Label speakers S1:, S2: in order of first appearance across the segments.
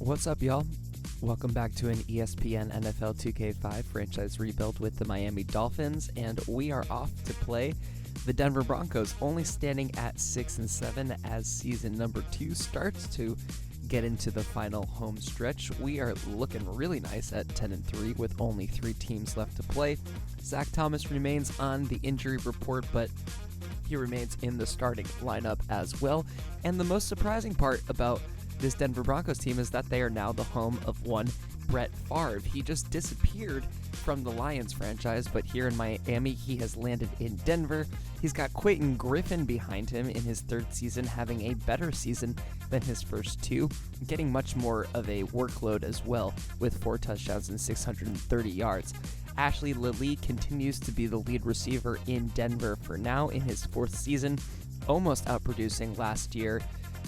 S1: What's up, y'all? Welcome back to an ESPN NFL 2K5 franchise rebuild with the Miami Dolphins, and we are off to play the Denver Broncos, only standing at 6-7 as season number 2 starts to get into the final home stretch. We are looking really nice at 10-3 with only 3 teams left to play. Zach Thomas remains on the injury report, but he remains in the starting lineup as well. And the most surprising part about this Denver Broncos team is that they are now the home of one Brett Farve. He just disappeared from the Lions franchise, but here in Miami, he has landed in Denver. He's got Quentin Griffin behind him in his 3rd season, having a better season than his first 2, getting much more of a workload as well with 4 touchdowns and 630 yards. Ashley Lilly continues to be the lead receiver in Denver for now in his 4th season, almost outproducing last year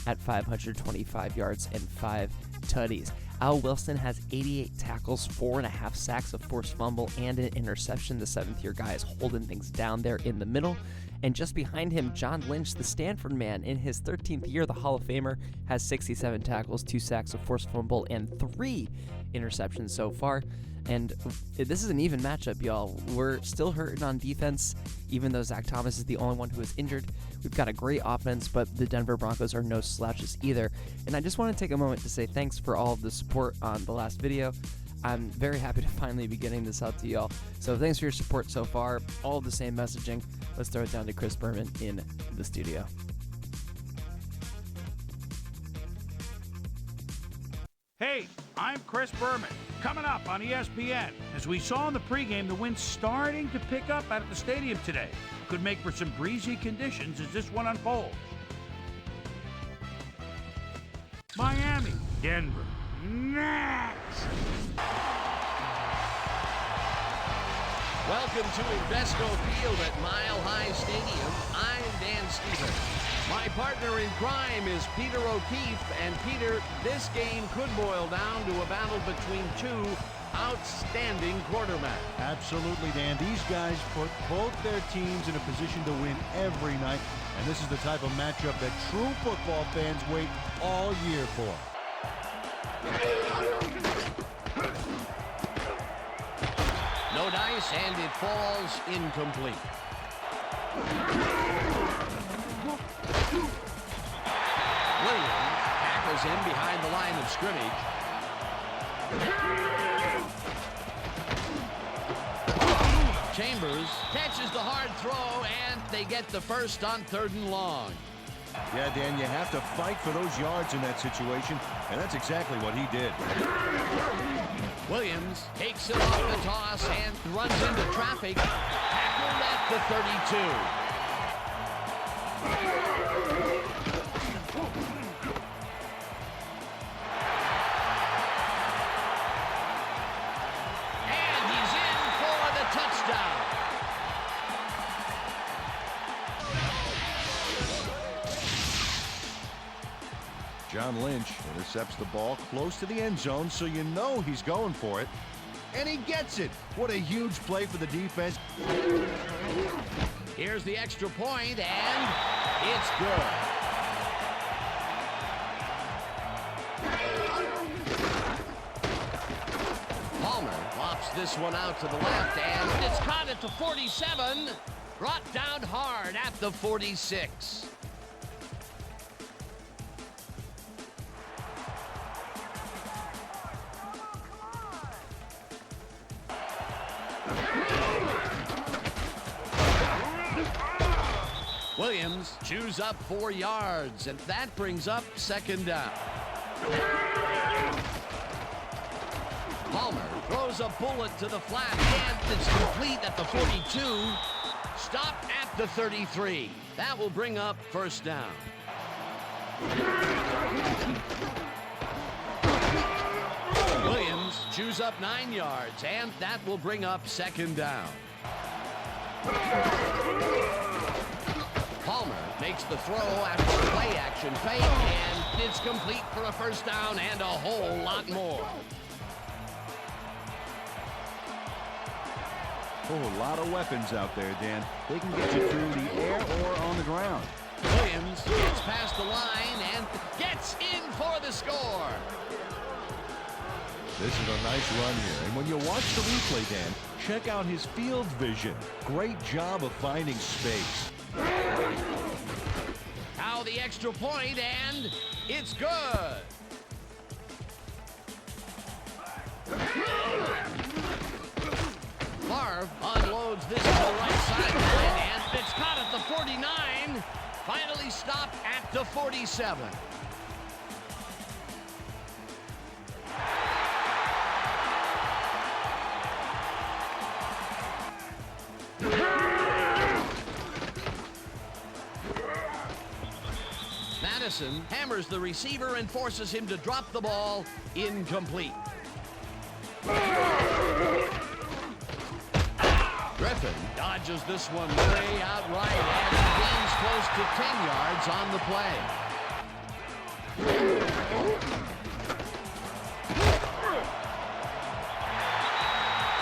S1: at 525 yards and 5 tutties. Al Wilson has 88 tackles, 4.5 sacks, a forced fumble, and an interception. The 7th-year guy is holding things down there in the middle. And just behind him, John Lynch, the Stanford man, in his 13th year, the Hall of Famer, has 67 tackles, 2 sacks, a forced fumble, and 3 interceptions so far. And this is an even matchup, y'all. We're still hurting on defense, even though Zach Thomas is the only one who is injured. We've got a great offense, but the Denver Broncos are no slouches either. And I just want to take a moment to say thanks for all of the support on the last video. I'm very happy to finally be getting this out to y'all. So thanks for your support so far. All the same messaging. Let's throw it down to Chris Berman in the studio.
S2: Hey, I'm Chris Berman. Coming up on ESPN, as we saw in the pregame, the wind's starting to pick up out at the stadium today. Could make for some breezy conditions as this one unfolds. Miami, Denver, next.
S3: Welcome to Invesco Field at Mile High Stadium. I'm Dan Stevens. My partner in crime is Peter O'Keefe. And Peter, this game could boil down to a battle between 2 outstanding quarterbacks.
S4: Absolutely, Dan. These guys put both their teams in a position to win every night. And this is the type of matchup that true football fans wait all year for.
S3: No dice, and it falls incomplete. Williams tackles him behind the line of scrimmage. Chambers catches the hard throw, and they get the first on 3rd and long.
S4: Yeah, Dan, you have to fight for those yards in that situation, and that's exactly what he did.
S3: Williams takes it off the toss and runs into traffic. Tackled at the 32. And he's in for the touchdown.
S4: John Lynch intercepts the ball close to the end zone, so you know he's going for it. And he gets it. What a huge play for the defense.
S3: Here's the extra point, and it's good. Palmer lofts this one out to the left, and it's caught at the 47. Brought down hard at the 46. Williams chews up 4 yards, and that brings up 2nd down. Palmer throws a bullet to the flat, and it's complete at the 42. Stopped at the 33. That will bring up 1st down. Williams chews up 9 yards, and that will bring up 2nd down. Palmer makes the throw after the play-action fake, and it's complete for a 1st down and a whole lot more.
S4: Oh, a lot of weapons out there, Dan. They can get you through the air or on the ground.
S3: Williams gets past the line and gets in for the score.
S4: This is a nice run here. And when you watch the replay, Dan, check out his field vision. Great job of finding space.
S3: Now the extra point, and it's good. Farve unloads this to the right sideline, and it's caught at the 49. Finally stopped at the 47. Madison hammers the receiver and forces him to drop the ball. Incomplete. Griffin dodges this one way out right and gains close to 10 yards on the play.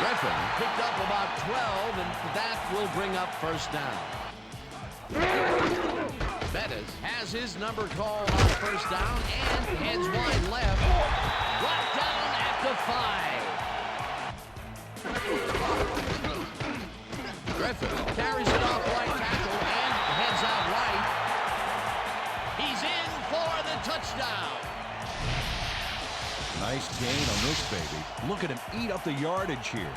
S3: Griffin picked up about 12, and that will bring up first down. Bettis has his number called on first down and heads wide left. Brought down at the 5. Griffin carries it off right tackle and heads out right. He's in for the touchdown.
S4: Nice gain on this baby. Look at him eat up the yardage here.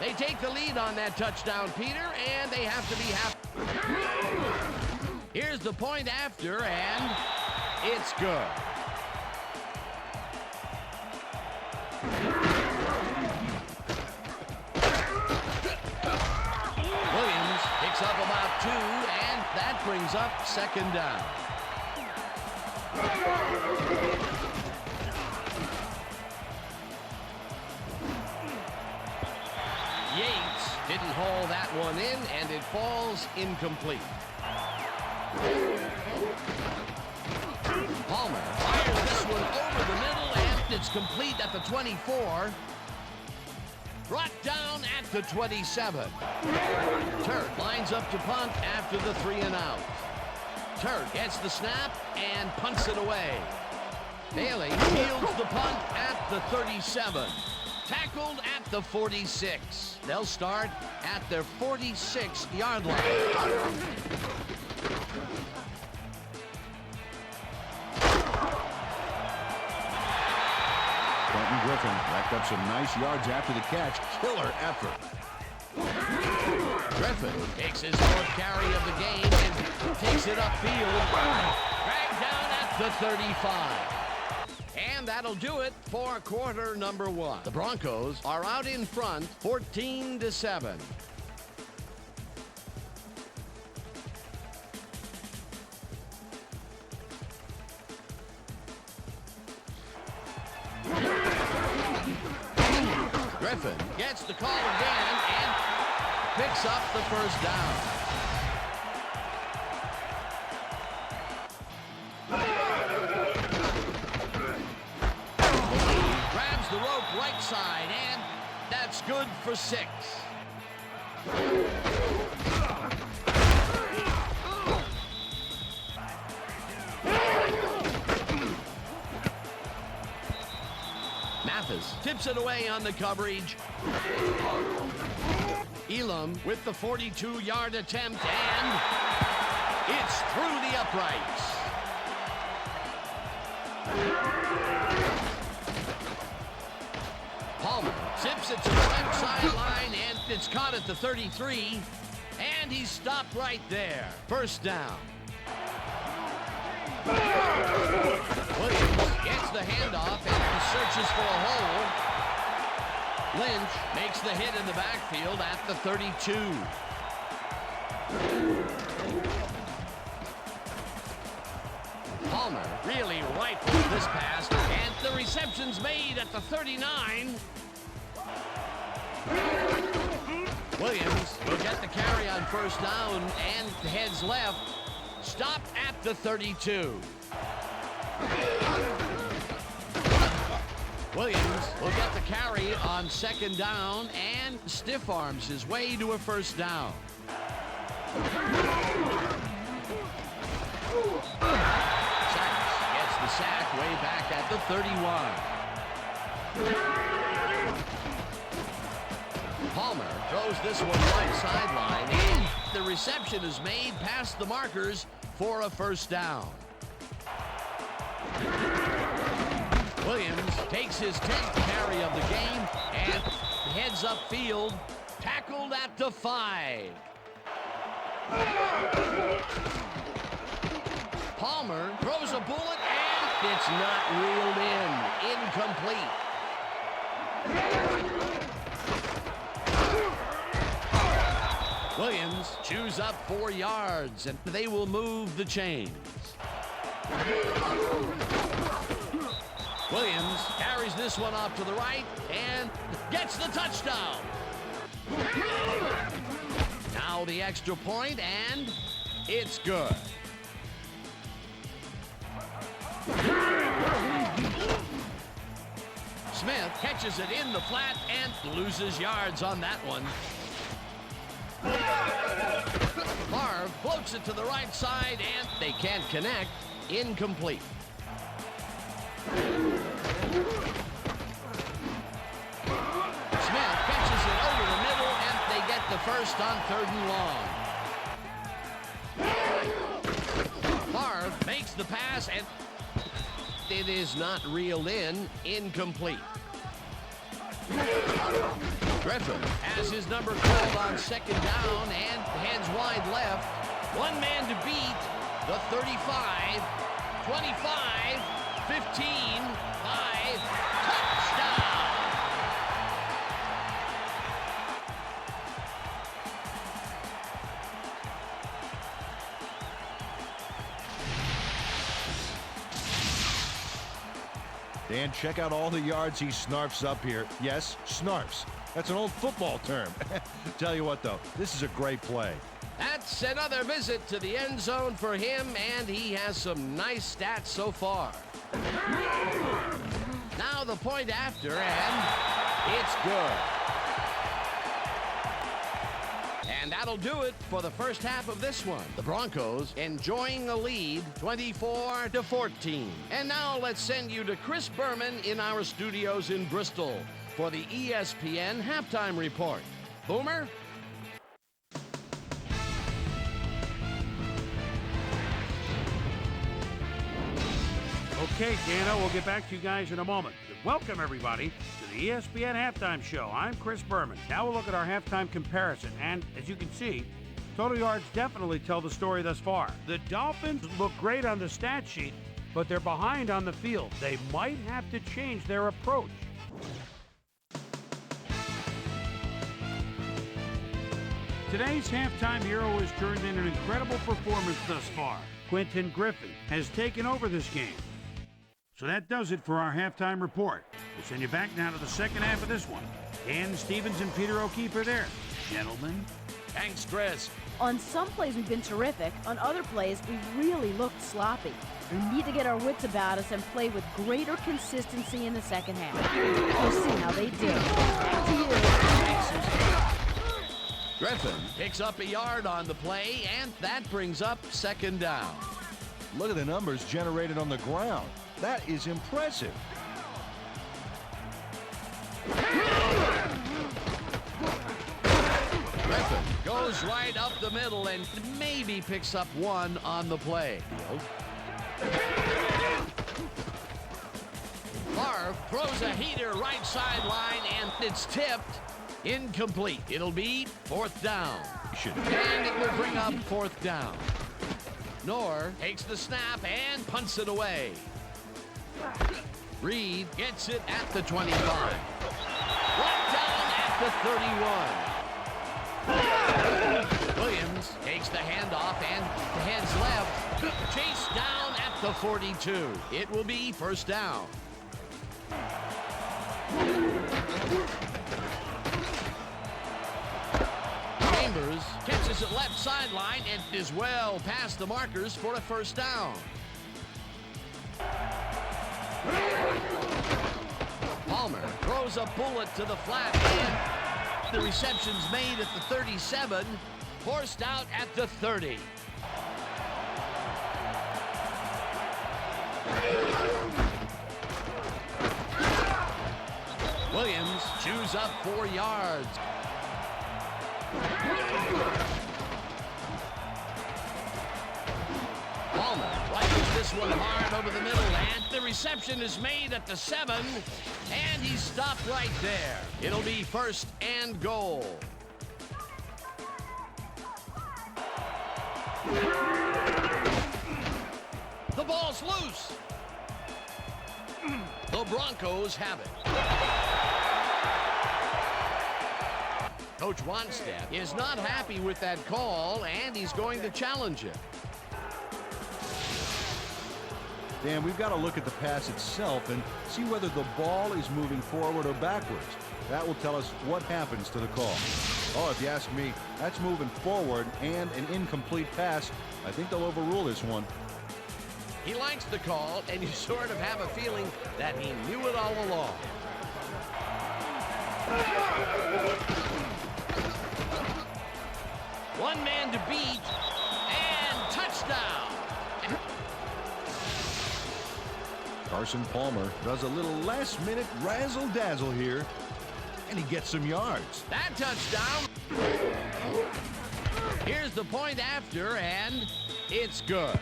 S3: They take the lead on that touchdown, Peter, and they have to be happy. Here's the point after, and it's good. Williams picks up about 2, and that brings up second down. Yates didn't haul that one in, and it falls incomplete. Palmer fires this one over the middle, and it's complete at the 24. Brought down at the 27. Turk lines up to punt after the 3 and out. Turk gets the snap and punts it away. Bailey fields the punt at the 37. Tackled at the 46. They'll start at their 46-yard line.
S4: Griffin racked up some nice yards after the catch. Killer effort.
S3: Griffin takes his 4th carry of the game and takes it upfield. Dragged down at the 35. And that'll do it for quarter number 1. The Broncos are out in front, 14-7. Griffin gets the call again and picks up the first down. He grabs the rope right side, and that's good for 6. Mathis tips it away on the coverage. Elam with the 42-yard attempt, and it's through the uprights. Palmer zips it to the left sideline, and it's caught at the 33, and he's stopped right there. First down. Williams gets the handoff and searches for a hole. Lynch makes the hit in the backfield at the 32. Palmer really rifles this pass, and the reception's made at the 39. Williams will get the carry on first down and heads left. Stopped at the 32. Williams will get the carry on second down and stiff arms his way to a first down. Sacks gets the sack way back at the 31. Palmer throws this one right sideline, and the reception is made past the markers for a first down. Williams takes his 10th carry of the game and heads upfield, tackled at the 5. Palmer throws a bullet, and it's not reeled in. Incomplete. Williams chews up 4 yards, and they will move the chains. Williams carries this one off to the right and gets the touchdown. Now the extra point, and it's good. Smith catches it in the flat and loses yards on that one. Farve floats it to the right side, and they can't connect. Incomplete. Smith catches it over the middle, and they get the first on 3rd and long. Farve makes the pass, and it is not reeled in. Incomplete. Griffin has his number called on 2nd down and heads wide left. One man to beat. The 35, 25, 15, 5, touchdown!
S4: Dan, check out all the yards he snarfs up here. Yes, snarfs. That's an old football term. Tell you what, though, this is a great play.
S3: That's another visit to the end zone for him, and he has some nice stats so far. Now the point after, and it's good. And that'll do it for the first half of this one. The Broncos enjoying a lead, 24-14. And now let's send you to Chris Berman in our studios in Bristol for the ESPN Halftime Report. Boomer?
S2: Okay, Dana, we'll get back to you guys in a moment. Welcome, everybody, to the ESPN Halftime Show. I'm Chris Berman. Now we'll look at our halftime comparison, and as you can see, total yards definitely tell the story thus far. The Dolphins look great on the stat sheet, but they're behind on the field. They might have to change their approach. Today's halftime hero has turned in an incredible performance thus far. Quentin Griffin has taken over this game. So that does it for our halftime report. We'll send you back now to the second half of this one. Dan Stevens and Peter O'Keefe are there. Gentlemen.
S3: Thanks, Chris.
S5: On some plays, we've been terrific. On other plays, we really looked sloppy. We need to get our wits about us and play with greater consistency in the second half. We'll see how they do. Back to you.
S3: Griffin picks up a yard on the play, and that brings up 2nd down.
S4: Look at the numbers generated on the ground. That is impressive.
S3: Griffin goes right up the middle and maybe picks up 1 on the play. Farve throws a heater right sideline, and it's tipped. Incomplete. It'll be 4th down. And it will bring up 4th down. Knorr takes the snap and punts it away. Reed gets it at the 25. Brought down at the 31. Williams takes the handoff and heads left. Chase down at the 42. It will be 1st down. Chambers catches it left sideline and is well past the markers for a 1st down. Palmer throws a bullet to the flat, and the reception's made at the 37, forced out at the 30. Williams chews up 4 yards. Palmer rifles this one hard over the middle, and the reception is made at the 7, and he's stopped right there. It'll be 1st and goal. The ball's loose. The Broncos have it. Coach Wannstedt is not happy with that call, and he's going to challenge it.
S4: Dan, we've got to look at the pass itself and see whether the ball is moving forward or backwards. That will tell us what happens to the call. Oh, if you ask me, that's moving forward and an incomplete pass. I think they'll overrule this one.
S3: He likes the call, and you sort of have a feeling that he knew it all along. One man to beat, and touchdown.
S4: Carson Palmer does a little last-minute razzle-dazzle here, and he gets some yards.
S3: That touchdown. Here's the point after, and it's good.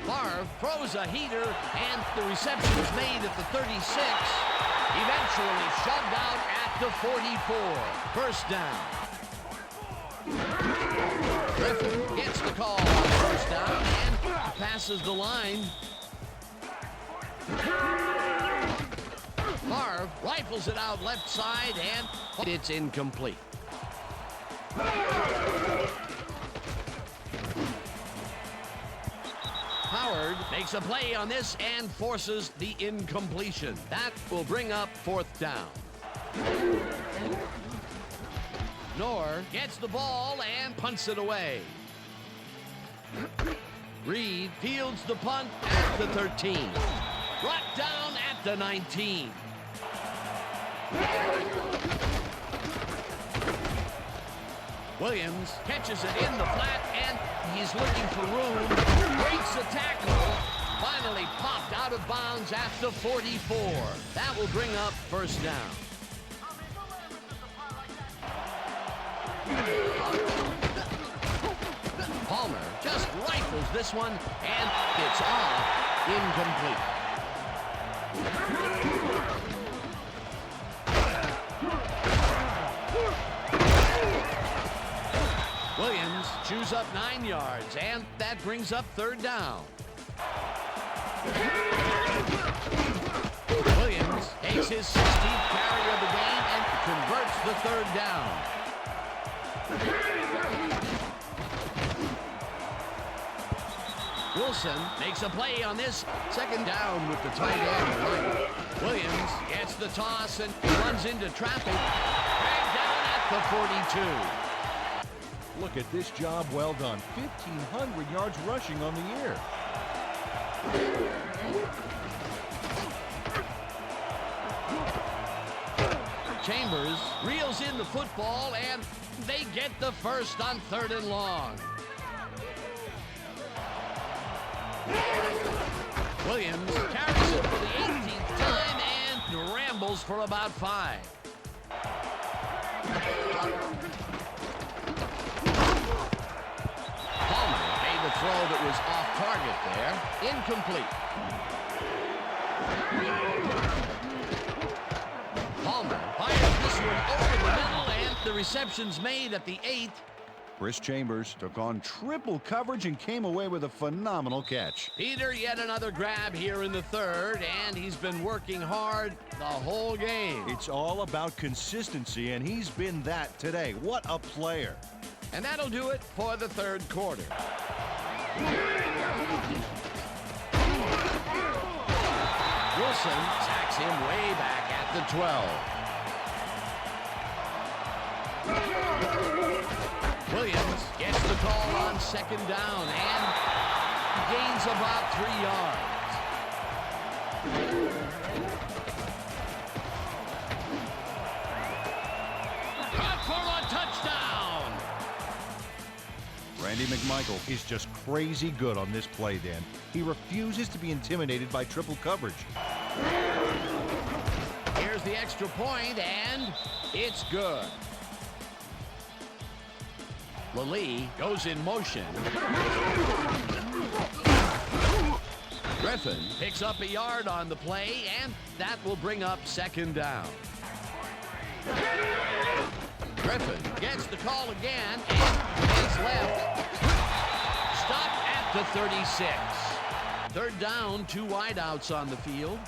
S3: Farve throws a heater, and the reception is made at the 36. Eventually shoved out at the 44. First down. Griffin gets the call on first down and passes the line. Farve rifles it out left side, and it's incomplete. Howard makes a play on this and forces the incompletion. That will bring up 4th down. Knorr gets the ball and punts it away. Reed fields the punt at the 13. Brought down at the 19. Williams catches it in the flat, and he's looking for room. Breaks a tackle. Finally popped out of bounds at the 44. That will bring up 1st down. Palmer just rifles this one, and it's off. Incomplete. Williams chews up 9 yards, and that brings up 3rd down. Williams takes his 16th carry of the game and converts the 3rd down. Wilson makes a play on this 2nd down with the tight end. Williams gets the toss and runs into traffic. Dragged down at the 42.
S4: Look at this job well done. 1,500 yards rushing on the year.
S3: Chambers reels in the football, and they get the first on 3rd and long. Williams carries it for the 18th time and rambles for about 5. Palmer made the throw that was off target there. Incomplete. Palmer fires this one over the middle, and the reception's made at the 8.
S4: Chris Chambers took on triple coverage and came away with a phenomenal catch.
S3: Peter, yet another grab here in the 3rd, and he's been working hard the whole game.
S4: It's all about consistency, and he's been that today. What a player.
S3: And that'll do it for the 3rd quarter. Wilson sacks him way back at the 12. Williams gets the call on 2nd down and gains about 3 yards. Caught for a touchdown.
S4: Andy McMichael is just crazy good on this play, Dan. He refuses to be intimidated by triple coverage.
S3: Here's the extra point, and it's good. Lally goes in motion. Griffin picks up a yard on the play, and that will bring up second down. Griffin gets the call again, and is left. Stopped at the 36. Third down, 2 wideouts on the field.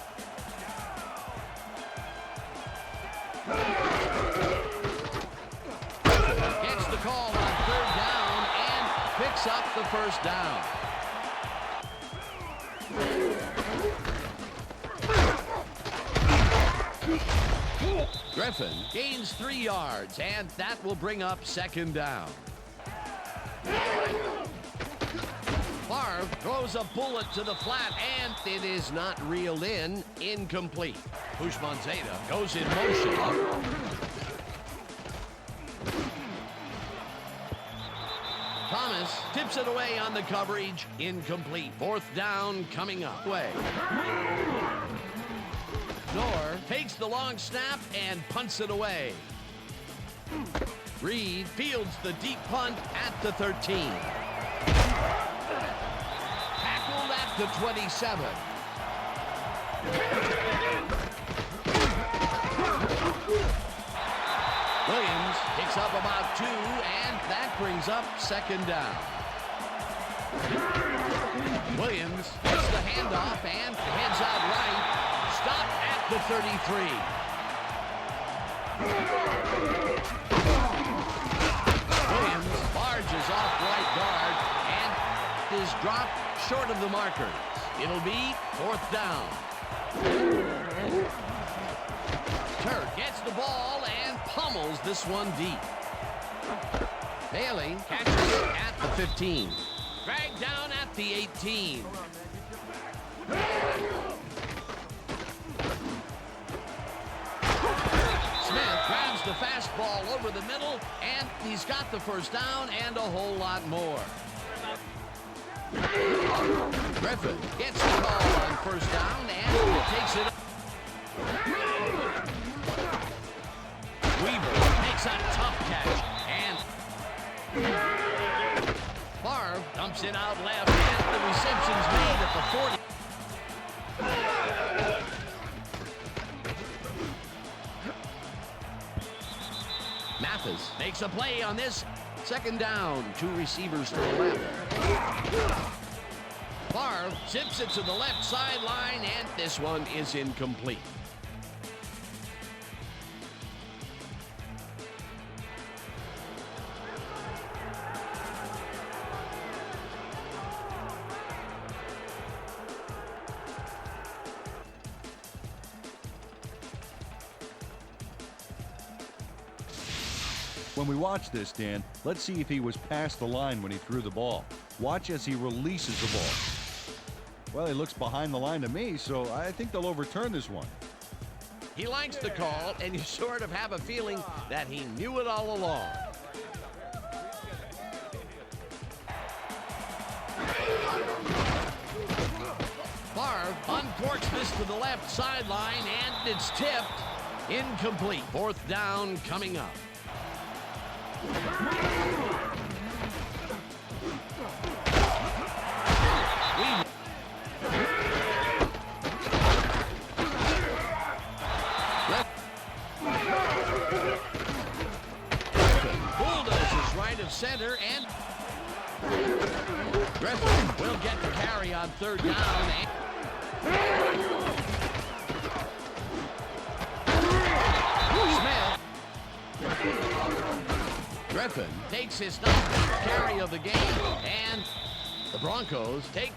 S3: Gets the call on third down and picks up the first down. Griffin gains 3 yards, and that will bring up second down. Farve throws a bullet to the flat, and it is not reeled in. Incomplete. Pushmanzada goes in motion. Thomas tips it away on the coverage. Incomplete. Fourth down coming up. Knorr takes the long snap and punts it away. Reed fields the deep punt at the 13. Tackled at the 27. Williams picks up about 2, and that brings up second down. Williams gets the handoff and heads out right. Stopped at the 33. Williams barges off right guard and is dropped short of the markers. It'll be fourth down. Turk gets the ball and pummels this one deep. Bailey catches it at the 15. Dragged down at the 18. Smith grabs the fastball over the middle, and he's got the first down and a whole lot more. Griffin gets the ball on first down and takes it. Weaver makes a tough catch, and Farve dumps it out left, and the reception's made at the 40. Mathis makes a play on this. Second down, 2 receivers to the left. Farve zips it to the left sideline, and this one is incomplete.
S4: When we watch this, Dan, let's see if he was past the line when he threw the ball. Watch as he releases the ball. Well, he looks behind the line to me, so I think they'll overturn this one.
S3: He likes the call, and you sort of have a feeling that he knew it all along. Farve uncorks this to the left sideline, and it's tipped. Incomplete. Fourth down coming up. Bulldozes right of center, and Griffin will get the carry on third down. Smith. Griffin takes his 9th carry of the game, and the Broncos take.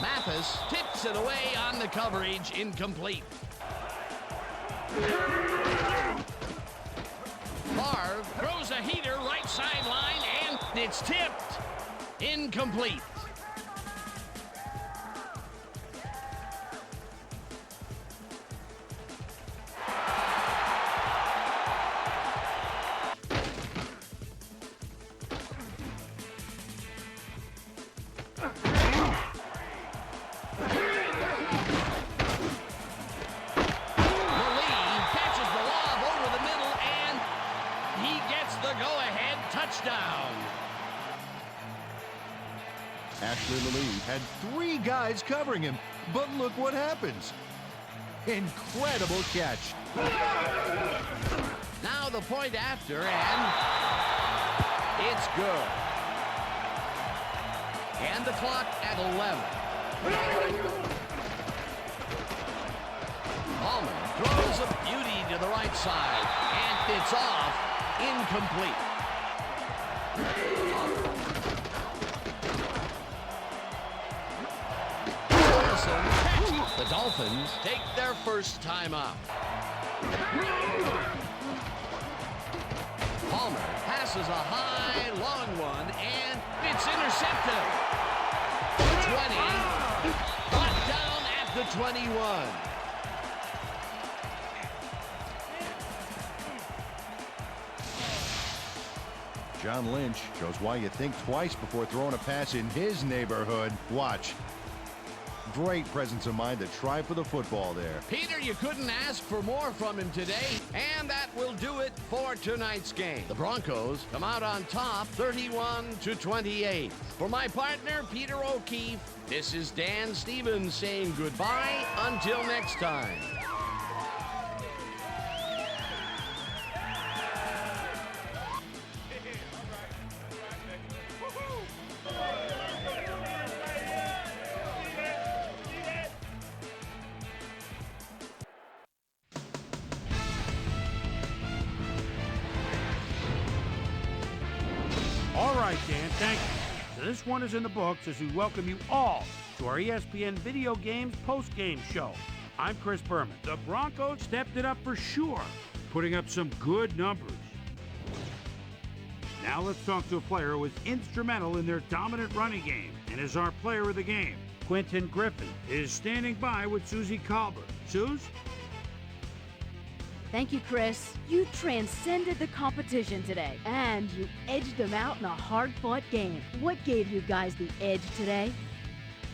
S3: Mathis tips it away on the coverage. Incomplete. Farve throws a heater right sideline, and it's tipped. Incomplete. gets the go-ahead touchdown.
S4: Ashley Lee had 3 guys covering him, but look what happens. Incredible catch.
S3: Now the point after, and it's good. And the clock at 11. Palmer throws a beauty to the right side, and it's off, incomplete. The Dolphins take their first time out. Palmer passes a high, long one, and it's intercepted. 20, brought down at the 21.
S4: John Lynch shows why you think twice before throwing a pass in his neighborhood. Watch. Great presence of mind to try for the football there.
S3: Peter, you couldn't ask for more from him today, and that will do it for tonight's game. The Broncos come out on top, 31-28. For my partner, Peter O'Keefe, this is Dan Stevens saying goodbye until next time.
S2: All right, Dan, thank you. So this one is in the books as we welcome you all to our ESPN Video Games post-game show. I'm Chris Berman. The Broncos stepped it up for sure, putting up some good numbers. Now let's talk to a player who was instrumental in their dominant running game and is our player of the game. Quentin Griffin is standing by with Susie Colbert. Suze?
S5: Thank you, Chris. You transcended the competition today, and you edged them out in a hard-fought game. What gave you guys the edge today?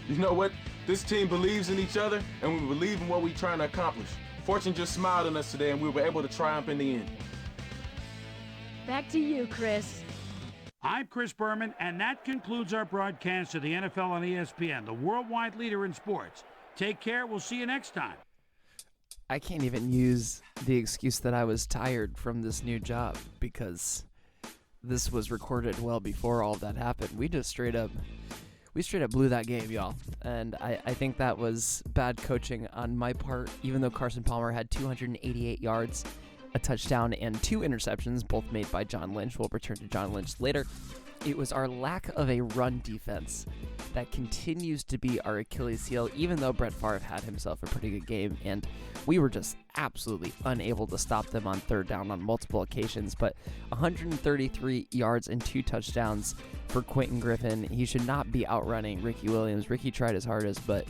S6: You know what? This team believes in each other, and we believe in what we're trying to accomplish. Fortune just smiled on us today, and we were able to triumph in the end.
S5: Back to you, Chris.
S2: I'm Chris Berman, and that concludes our broadcast of the NFL on ESPN, the worldwide leader in sports. Take care. We'll see you next time.
S1: I can't even use the excuse that I was tired from this new job because this was recorded well before all of that happened. We straight up blew that game, y'all. And I think that was bad coaching on my part, even though Carson Palmer had 288 yards, a touchdown, and 2 interceptions, both made by John Lynch. We'll return to John Lynch later. It was our lack of a run defense that continues to be our Achilles heel, even though Brett Farve had himself a pretty good game, and we were just absolutely unable to stop them on third down on multiple occasions. But 133 yards and 2 touchdowns for Quentin Griffin. He should not be outrunning Ricky Williams. Ricky tried his hardest, but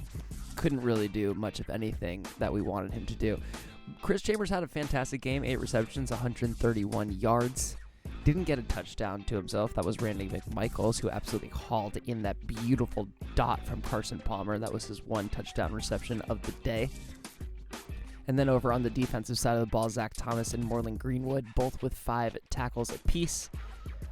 S1: couldn't really do much of anything that we wanted him to do. Chris Chambers had a fantastic game, 8 receptions, 131 yards. Didn't get a touchdown to himself. That was Randy McMichaels, who absolutely hauled in that beautiful dot from Carson Palmer. That was his 1 touchdown reception of the day. And then over on the defensive side of the ball, Zach Thomas and Moreland Greenwood, both with 5 tackles apiece.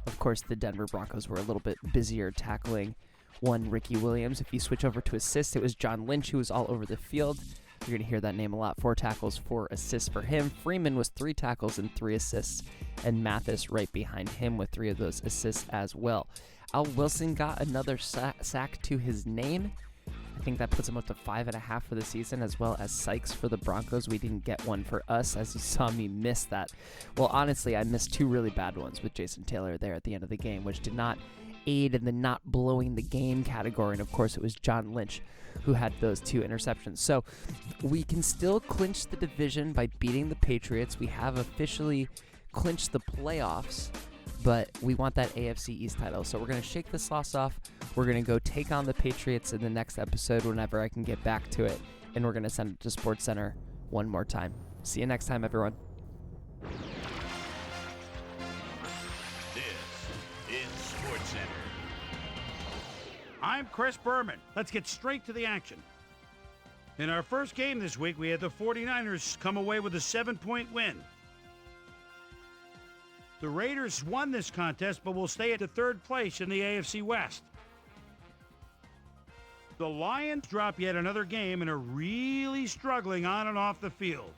S1: Of course, the Denver Broncos were a little bit busier tackling one Ricky Williams. If you switch over to assists, it was John Lynch who was all over the field. You're going to hear that name a lot. 4 tackles, 4 assists for him. Freeman was 3 tackles and 3 assists, and Mathis right behind him with 3 of those assists as well. Al Wilson got another sack to his name. I think that puts him up to 5.5 for the season, as well as Sykes for the Broncos. We didn't get one for us, as you saw me miss that. Well, honestly, I missed 2 really bad ones with Jason Taylor there at the end of the game, which did not aid in the not blowing the game category. And of course, it was John Lynch who had those 2 interceptions. So we can still clinch the division by beating the Patriots. We have officially clinched the playoffs, but we want that AFC East title. So we're going to shake this loss off. We're going to go take on the Patriots in the next episode whenever I can get back to it. And we're going to send it to SportsCenter one more time. See you next time, everyone.
S2: This is SportsCenter. I'm Chris Berman. Let's get straight to the action. In our first game this week, we had the 49ers come away with a 7-point win. The Raiders won this contest, but will stay at the third place in the AFC West. The Lions drop yet another game and are really struggling on and off the field.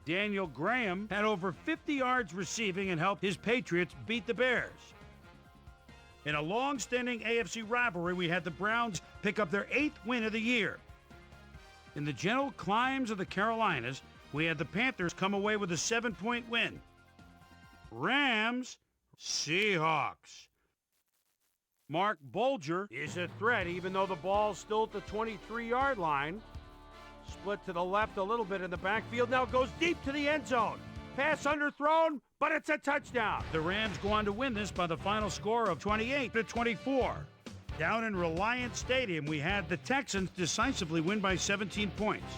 S2: Daniel Graham had over 50 yards receiving and helped his Patriots beat the Bears. In a long-standing AFC rivalry, we had the Browns pick up their 8th win of the year. In the gentle climes of the Carolinas, we had the Panthers come away with a 7-point win. Rams, Seahawks. Mark Bulger is a threat, even though the ball's still at the 23-yard line. Split to the left a little bit in the backfield. Now goes deep to the end zone. Pass underthrown, but it's a touchdown. The Rams go on to win this by the final score of 28-24. Down in Reliant Stadium, we had the Texans decisively win by 17 points.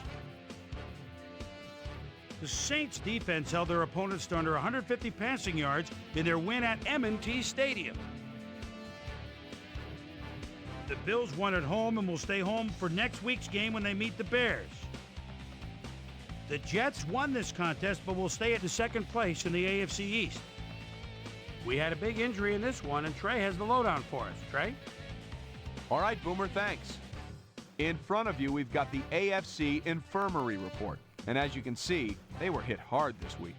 S2: The Saints defense held their opponents to under 150 passing yards in their win at M&T Stadium. The Bills won at home and will stay home for next week's game when they meet the Bears. The Jets won this contest but will stay at the second place in the AFC East. We had a big injury in this one, and Trey has the lowdown for us. Trey?
S7: All right, Boomer, thanks. In front of you, we've got the AFC Infirmary Report. And as you can see, they were hit hard this week.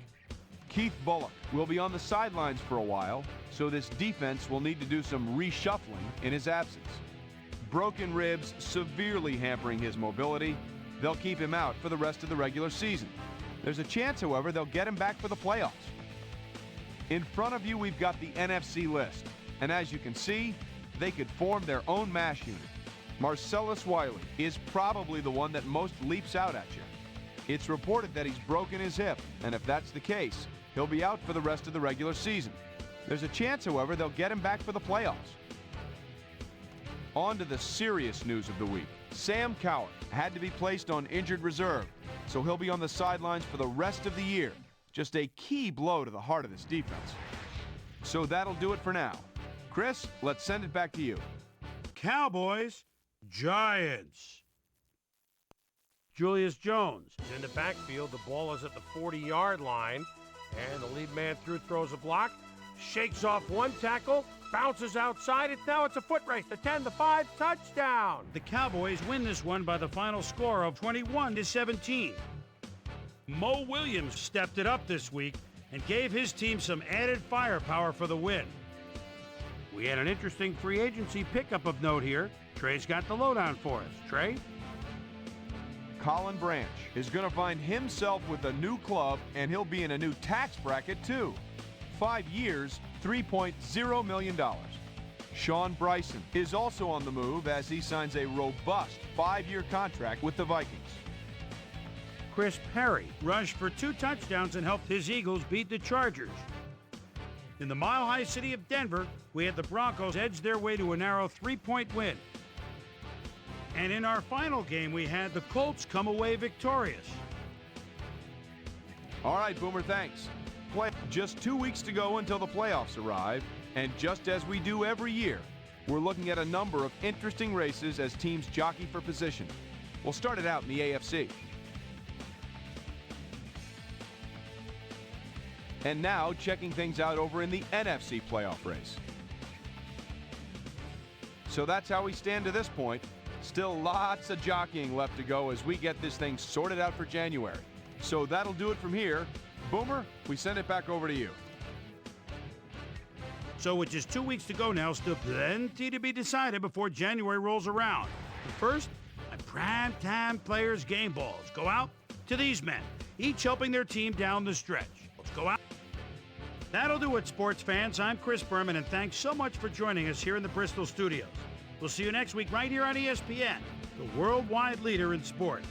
S7: Keith Bulluck will be on the sidelines for a while, so this defense will need to do some reshuffling in his absence. Broken ribs severely hampering his mobility. They'll keep him out for the rest of the regular season. There's a chance, however, they'll get him back for the playoffs. In front of you, we've got the NFC list. And as you can see, they could form their own MASH unit. Marcellus Wiley is probably the one that most leaps out at you. It's reported that he's broken his hip, and if that's the case, he'll be out for the rest of the regular season. There's a chance, however, they'll get him back for the playoffs. On to the serious news of the week. Sam Cowart had to be placed on injured reserve, so he'll be on the sidelines for the rest of the year. Just a key blow to the heart of this defense. So that'll do it for now. Chris, let's send it back to you.
S2: Cowboys, Giants. Julius Jones is in the backfield. The ball is at the 40-yard line, and the lead man throws a block, shakes off one tackle, bounces outside it. Now it's a foot race. The 10, the 5, touchdown. The Cowboys win this one by the final score of 21-17. Mo Williams stepped it up this week and gave his team some added firepower for the win. We had an interesting free agency pickup of note here. Trey's got the lowdown for us. Trey?
S7: Colin Branch is going to find himself with a new club, and he'll be in a new tax bracket, too. 5 years, $3.0 million. Sean Bryson is also on the move as he signs a robust 5-year contract with the Vikings.
S2: Chris Perry rushed for 2 touchdowns and helped his Eagles beat the Chargers. In the mile-high city of Denver, we had the Broncos edge their way to a narrow 3-point win. And in our final game, we had the Colts come away victorious.
S7: All right, Boomer, thanks. Just 2 weeks to go until the playoffs arrive, and just as we do every year, we're looking at a number of interesting races as teams jockey for position. We'll start it out in the AFC. And now, checking things out over in the NFC playoff race. So that's how we stand to this point. Still lots of jockeying left to go as we get this thing sorted out for January. So that'll do it from here. Boomer, we send it back over to you.
S2: So with just 2 weeks to go now, still plenty to be decided before January rolls around. But first, my primetime players' game balls go out to these men, each helping their team down the stretch. Let's go out. That'll do it, sports fans. I'm Chris Berman, and thanks so much for joining us here in the Bristol studios. We'll see you next week right here on ESPN, the worldwide leader in sports.